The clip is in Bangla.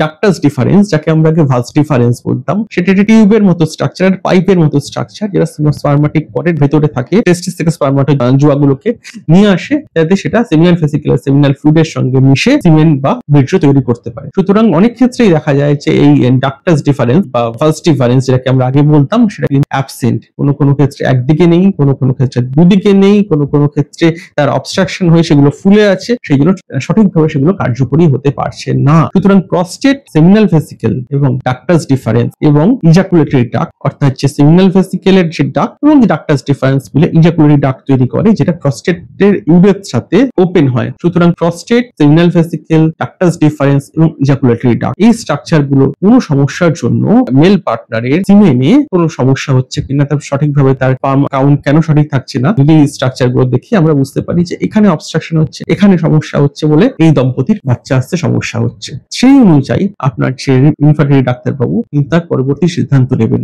ডাক্টাস ডিফারেন্স, যাকে আমরা আগে ভাস ডিফারেন্স বলতাম, সেটা একটা টিউবের মতো স্ট্রাকচার, পাইপের মতো স্ট্রাকচার, যেটা স্পার্মাটিক পডের ভেতরে থাকে, টেস্টিস থেকে স্পার্মাটিক জুয়াগুলোকে নিয়ে আসে যাতে সেটা সেমিনাল ভেসিকুলার সেমিনাল ফ্লুইডের সঙ্গে মিশে সিমেন বা বীর্য তৈরি করতে পারে। সুতরাং অনেক ক্ষেত্রেই দেখা যায় যে এই ডাক্টাস ডিফারেন্স বা ভাস ডিফারেন্স, যেটাকে আমরা আগে বলতাম, সেটা কিন্তু অ্যাবসেন্ট। কোনো ক্ষেত্রে একদিকে নেই, কোনো ক্ষেত্রে দুদিকে নেই, কোনো ক্ষেত্রে তার অবস্ট্রাকশন হয়ে সেগুলো ফুলে আছে, সেগুলো সঠিকভাবে সেগুলো কার্যকরী হতে পারছে না। সুতরাং প্রস্টেট, সেমিনাল ভেসিকেল এবং ডাক্টাস ডিফারেন্স এবং ইজাকুলেটরি ডাক্ট, অর্থাৎ যে সেমিনাল ভেসিকেলের যে ডাক্ট এবং ডাক্টাস ডিফারেন্স মিলে ইজাকুলেটরি ডাক্ট তৈরি করে, যেটা প্রস্টেটের ইউরের সাথে ওপেন হয়। সুতরাং prostate, seminal vesicle, ductus difference এবং ইজাকুলেটরি ডাক্ট, এই স্ট্রাকচার গুলো কোনো সমস্যার জন্য মেল পার্টনারের সিমেনে কোনো সমস্যা হচ্ছে কিনা, তার সঠিকভাবে তার স্পার্ম কাউন্ট কেন সঠিক থাকছে না, যদি এই স্ট্রাকচার গুলো দেখি আমরা বুঝতে পারি যে এখানে অবস্ট্রাকশন হচ্ছে, এখানে সমস্যা হচ্ছে বলে এই দম্পতির বাচ্চা আসতে সমস্যা হচ্ছে। সেই অনুযায়ী আপনার যে ইনফার্টিলিটি ডাক্তারবাবু তিনি তার পরবর্তী সিদ্ধান্ত নেবেন।